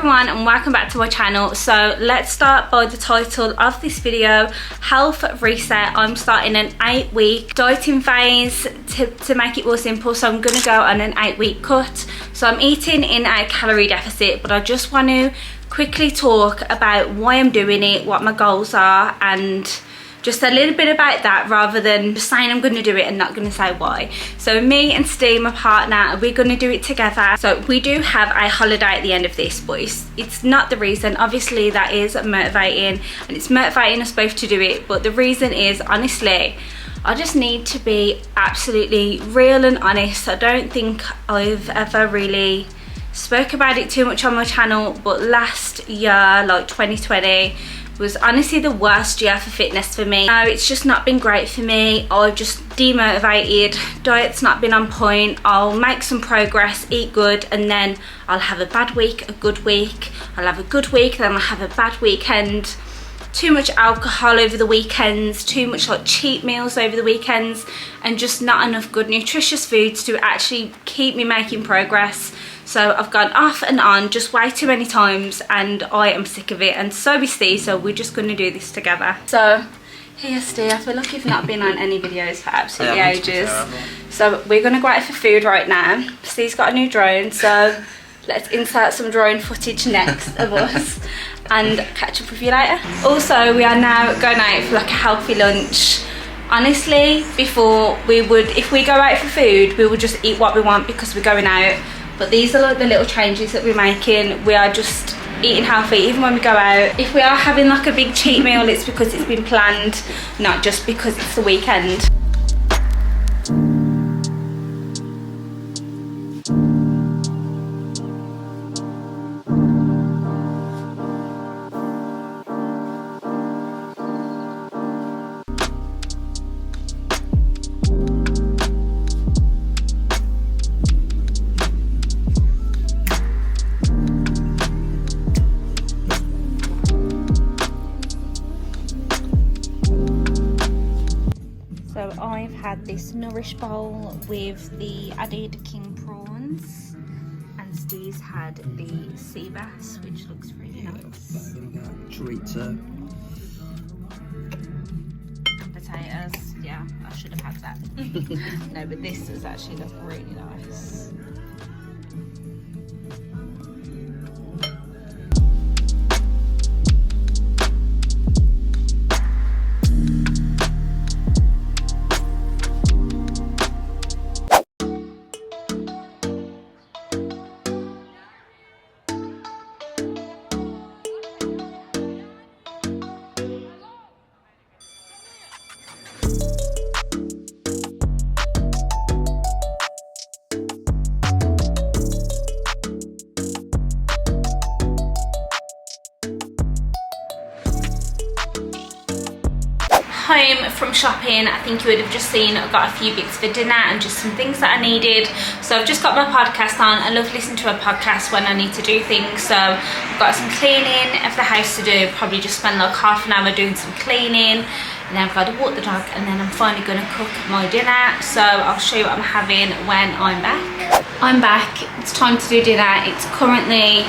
everyone and welcome back to my channel. So let's start by the title of this video, Health Reset. I'm starting an 8-week dieting phase to make it more simple. So I'm gonna go on an 8-week cut. So I'm eating in a calorie deficit, but I just want to quickly talk about why I'm doing it, what my goals are, and just a little bit about that rather than just saying I'm going to do it and not going to say why. So me and Steve, my partner, we're going to do it together. So we do have a holiday at the end of this, but it's not the reason. Obviously that is motivating and it's motivating us both to do it, but the reason is, honestly, I just need to be absolutely real and honest. I don't think I've ever really spoke about it too much on my channel, but last year, like 2020, was honestly the worst year for fitness for me. No, it's just not been great for me. I've just demotivated, diet's not been on point. I'll make some progress, eat good, and then I'll have a bad week, a good week. I'll have a good week, then I'll have a bad weekend. Too much alcohol over the weekends, too much like cheat meals over the weekends, and just not enough good nutritious foods to actually keep me making progress. So I've gone off and on just way too many times and I am sick of it, and so is Steve, so we're just going to do this together. So here, Steve, I feel like you've not been on any videos for absolutely ages. So we're going to go out for food right now. Steve's got a new drone, so let's insert some drone footage next of us and catch up with you later. Also, we are now going out for like a healthy lunch. Honestly, before if we go out for food, we would just eat what we want because we're going out. But these are like the little changes that we're making. We are just eating healthy even when we go out. If we are having like a big cheat meal, it's because it's been planned, not just because it's the weekend. I've had this Nourish bowl with the added king prawns, and Steve's had the sea bass, which looks really nice. Chorizo. And potatoes. Yeah, I should have had that. No, but this does actually look really nice. Home from shopping, I think you would have just seen I got a few bits for dinner and just some things that I needed. So I've just got my podcast on. I love listening to a podcast when I need to do things. So I've got some cleaning of the house to do, probably just spend like half an hour doing some cleaning, and then I've got to walk the dog, and then I'm finally going to cook my dinner. So I'll show you what I'm having when I'm back. I'm back, it's time to do dinner. It's currently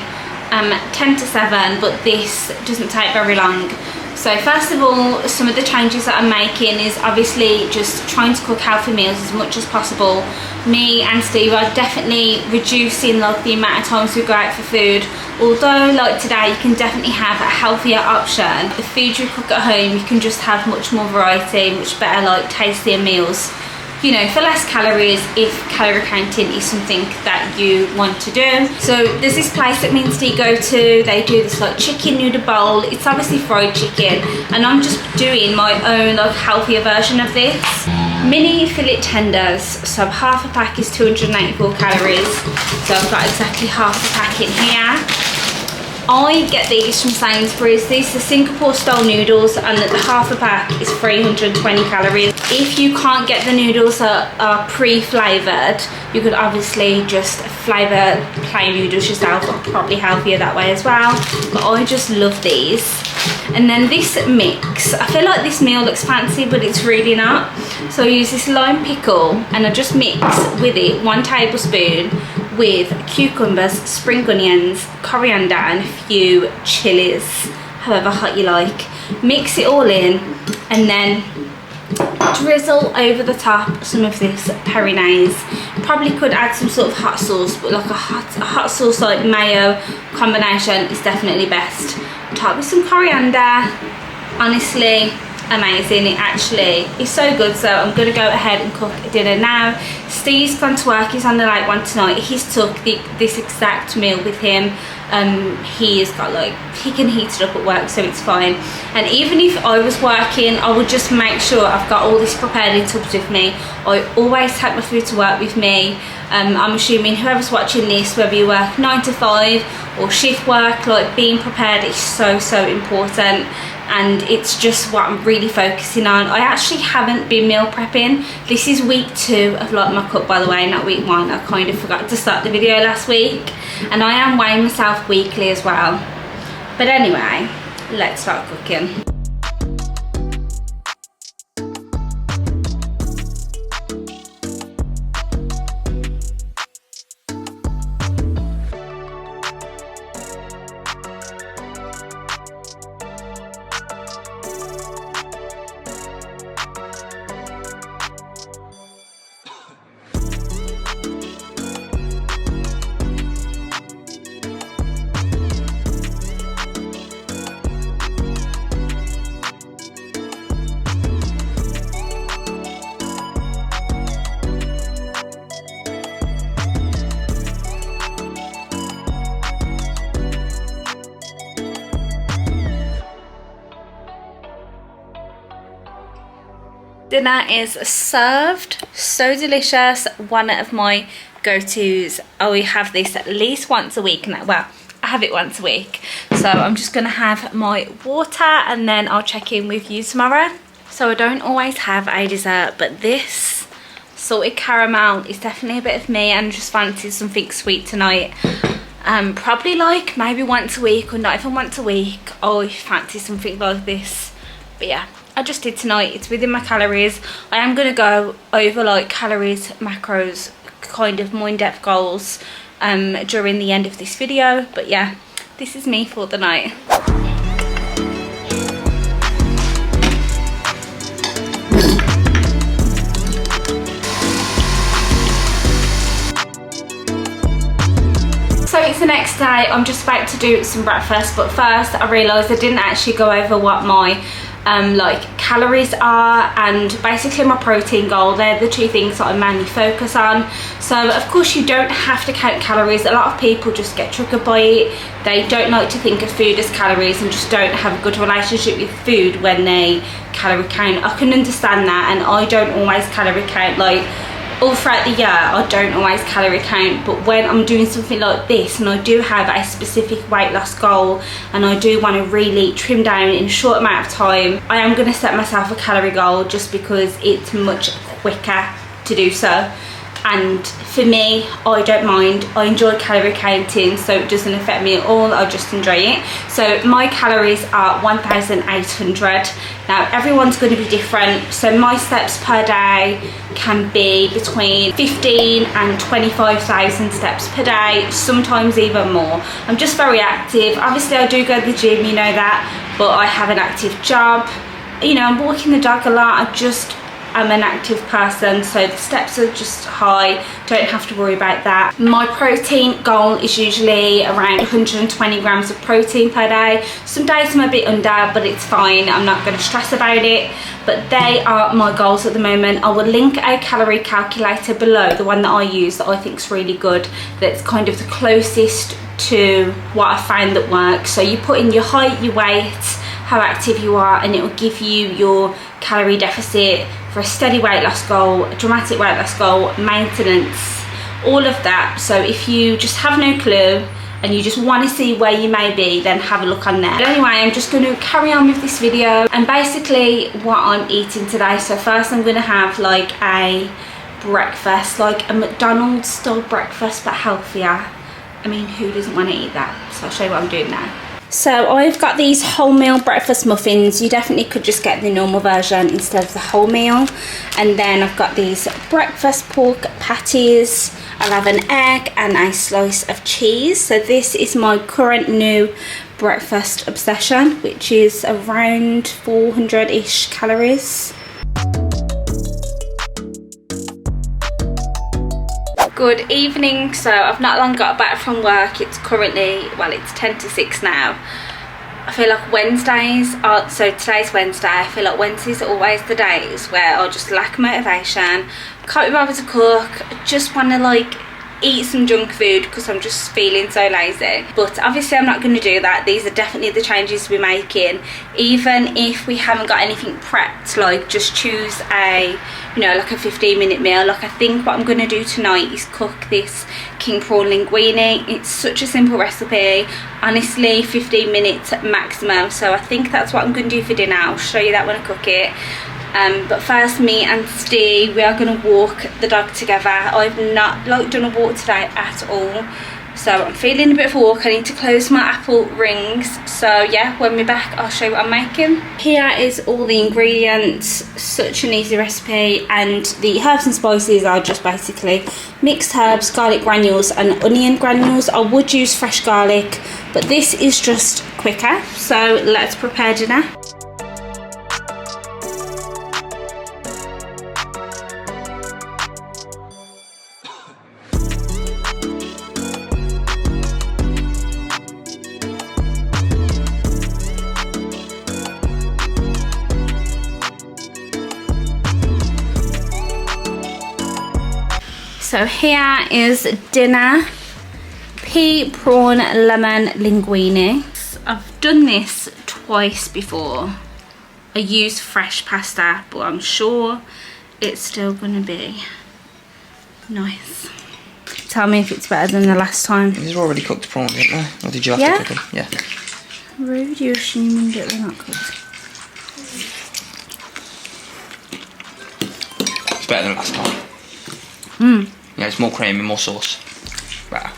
10 to 7, but this doesn't take very long. So first of all, some of the changes that I'm making is obviously just trying to cook healthy meals as much as possible. Me and Steve are definitely reducing like the amount of times we go out for food. Although like today you can definitely have a healthier option. The food you cook at home, you can just have much more variety, much better like tastier meals, you know, for less calories, if calorie counting is something that you want to do. So there's this place that me and Steve go to. They do this like chicken noodle bowl. It's obviously fried chicken, and I'm just doing my own like healthier version of this. Mini fillet tenders, so half a pack is 284 calories, so I've got exactly half a pack in here. I get these from Sainsbury's. These are Singapore style noodles, and the half a pack is 320 calories. If you can't get the noodles that are pre-flavoured, you could obviously just flavour plain noodles yourself, or probably healthier that way as well. But I just love these. And then this mix, I feel like this meal looks fancy, but it's really not. So I use this lime pickle, and I just mix with it 1 tablespoon with cucumbers, spring onions, coriander and a few chilies, however hot you like. Mix it all in and then drizzle over the top some of this Perinaise. Probably could add some sort of hot sauce, but like a hot sauce like mayo combination is definitely best. Top with some coriander. Honestly, amazing. It actually is so good. So I'm gonna go ahead and cook dinner now. Steve's gone to work, he's on the late one tonight. He's took this exact meal with him. He's got like, he can heat it up at work, so it's fine. And even if I was working, I would just make sure I've got all this prepared in tubs with me. I always take my food to work with me. I'm assuming whoever's watching this, whether you work 9 to 5 or shift work, like being prepared is so important. And it's just what I'm really focusing on. I actually haven't been meal prepping. This is week 2 of like my cut, by the way, not week 1. I kind of forgot to start the video last week. And I am weighing myself weekly as well. But anyway, let's start cooking. Dinner is served. So delicious. One of my go-tos. I have this at least once a week. Well, I have it once a week. So I'm just going to have my water and then I'll check in with you tomorrow. So I don't always have a dessert, but this salted caramel is definitely a bit of me, and just fancy something sweet tonight. Probably like maybe once a week, or not even once a week, I fancy something like this. But yeah, I just did tonight. It's within my calories. I am going to go over like calories, macros, kind of more in-depth goals during the end of this video. But yeah, this is me for the night. So it's the next day. I'm just about to do some breakfast, but first I realised I didn't actually go over what my like calories are and basically my protein goal. They're the two things that I mainly focus on. So of course you don't have to count calories. A lot of people just get triggered by it. They don't like to think of food as calories and just don't have a good relationship with food when they calorie count. I can understand that, and I don't always calorie count. Like all throughout the year I don't always calorie count, but when I'm doing something like this and I do have a specific weight loss goal and I do want to really trim down in a short amount of time, I am going to set myself a calorie goal just because it's much quicker to do so. And for me, I don't mind. I enjoy calorie counting, so it doesn't affect me at all. I just enjoy it. So my calories are 1,800. Now everyone's going to be different, so my steps per day can be between 15 and 25,000 steps per day, sometimes even more. I'm just very active. Obviously I do go to the gym, you know that, but I have an active job. You know, I'm walking the dog a lot. I'm an active person, so the steps are just high. Don't have to worry about that. My protein goal is usually around 120 grams of protein per day. Some days I'm a bit under, but it's fine. I'm not going to stress about it. But they are my goals at the moment. I will link a calorie calculator below, the one that I use that I think is really good. That's kind of the closest to what I found that works. So you put in your height, your weight, how active you are, and it will give you your calorie deficit for a steady weight loss goal, a dramatic weight loss goal, maintenance, all of that. So if you just have no clue and you just want to see where you may be, then have a look on there. But anyway, I'm just going to carry on with this video and basically what I'm eating today. So first I'm going to have like a breakfast, like a McDonald's style breakfast, but healthier. I mean, who doesn't want to eat that? So I'll show you what I'm doing now. So I've got these wholemeal breakfast muffins. You definitely could just get the normal version instead of the wholemeal. And then I've got these breakfast pork patties. I'll have an egg and a slice of cheese. So this is my current new breakfast obsession, which is around 400-ish calories. Good evening. So I've not long got back from work. It's currently, well, it's 10 to 6 now. I feel like Wednesdays are, so today's Wednesday, I feel like Wednesdays are always the days where I just lack motivation, can't be bothered to cook, just want to like eat some junk food because I'm just feeling so lazy. But obviously I'm not going to do that. These are definitely the changes we're making. Even if we haven't got anything prepped, like just choose a, you know, like a 15-minute meal. Like I think what I'm going to do tonight is cook this king prawn linguine. It's such a simple recipe, honestly, 15 minutes maximum. So I think that's what I'm going to do for dinner. I'll show you that when I cook it. But first, me and Steve, we are going to walk the dog together. I've not done a walk today at all, so I'm feeling a bit of a walk. I need to close my apple rings. So yeah, when we're back I'll show you what I'm making. Here is all the ingredients. Such an easy recipe, and the herbs and spices are just basically mixed herbs, garlic granules and onion granules. I would use fresh garlic, but this is just quicker. So let's prepare dinner. So here is dinner, pea, prawn, lemon linguine. I've done this twice before. I use fresh pasta, but I'm sure it's still gonna be nice. Tell me if it's better than the last time. These are already cooked prawns, aren't they? Or did you have to cook them? Yeah. Rude, you're assuming that they're not cooked. It's better than last time. Yeah, it's more creamy, more sauce. Better.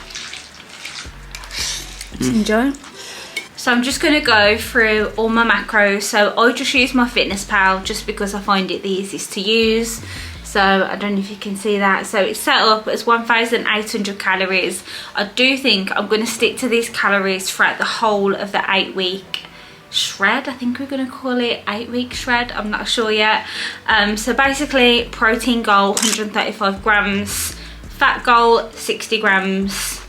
Let's enjoy. So I'm just going to go through all my macros. So I just use my Fitness Pal just because I find it the easiest to use. So I don't know if you can see that. So it's set up as 1,800 calories. I do think I'm going to stick to these calories throughout the whole of the 8-week shred. I think we're going to call it 8-week shred. I'm not sure yet. So basically, protein goal 135 grams, fat goal 60 grams,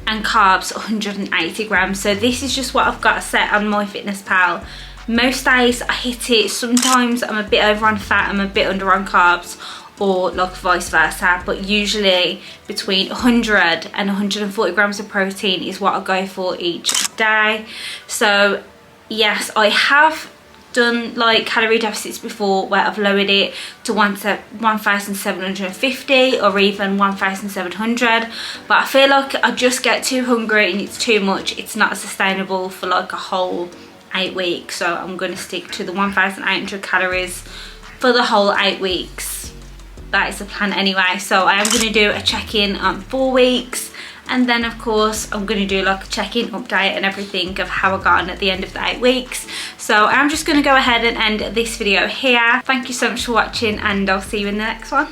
and carbs 180 grams. So this is just what I've got set on my Fitness Pal. Most days I hit it. Sometimes I'm a bit over on fat, I'm a bit under on carbs, or like vice versa, but usually between 100 and 140 grams of protein is what I go for each day. So yes, I have done like calorie deficits before where I've lowered it to 1,750 or even 1,700, but I feel like I just get too hungry and it's too much. It's not sustainable for like a whole 8 weeks, so I'm going to stick to the 1,800 calories for the whole 8 weeks. That is the plan anyway. So I am going to do a check-in on 4 weeks, and then of course I'm going to do like a check-in update and everything of how I got on at the end of the 8 weeks. So I'm just going to go ahead and end this video here. Thank you so much for watching, and I'll see you in the next one.